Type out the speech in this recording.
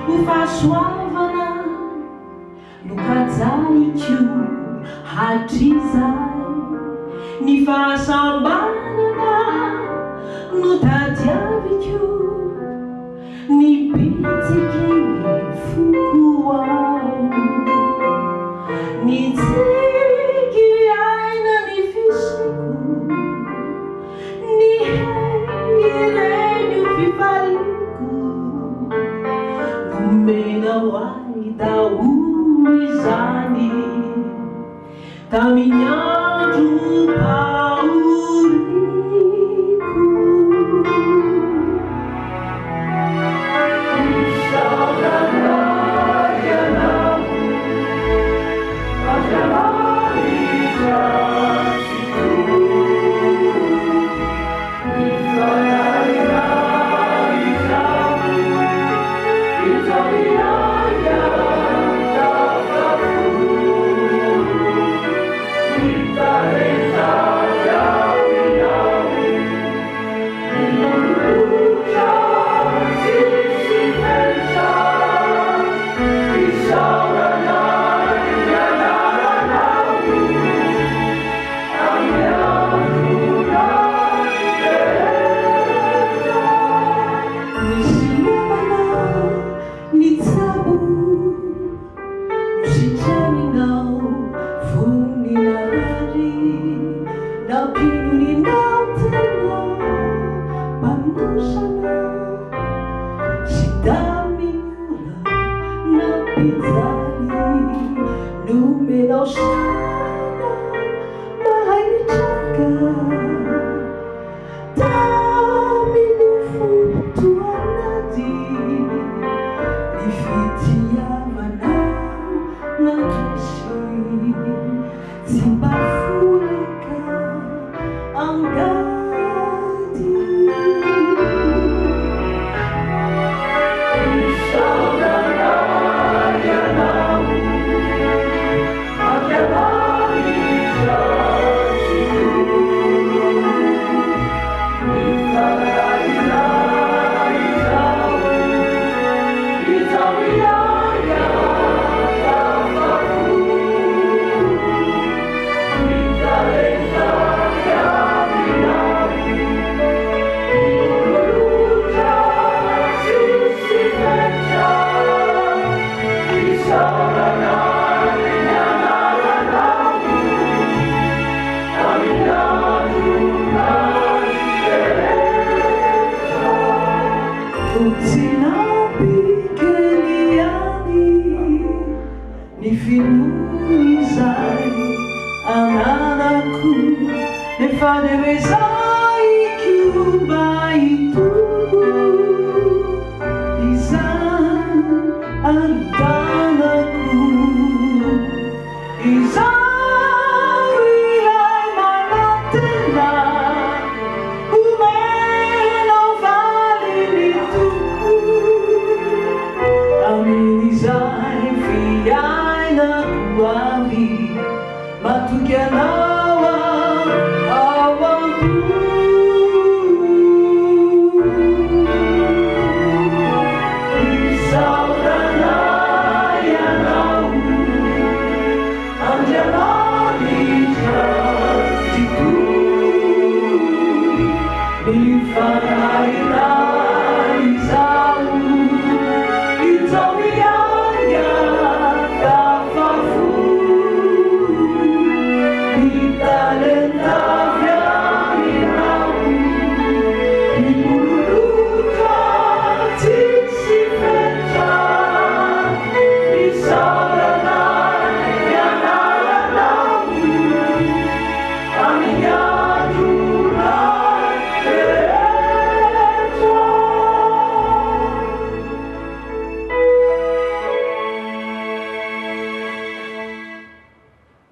Ufasoavana nokajahiko hatrizay ny fahasambanana no tadiaviko ny bitsiky foko ao ny tsiky aina ny fisiko ny ireny fifariko nomenao ahy daholo izany tamin'ny andro paoriko. Isaoranay ianao afianay itrasiko ifanainay izao italiaia tafafo Numenao sana mahay nitraka tamin'ny fotoanady ny fitiavanao nandresy tsy mba folaka angady. Isaoranay ianao afianay itrasiko ifanainay izao italiaia tafafo italentay aminao ololotra sisy fetra isaoranay ny anaranao amin'ny andro rehetra. Tsinapikely any ny finoizay ananako efa devezaiky mba hitombo izany arotanako izao ilay manatena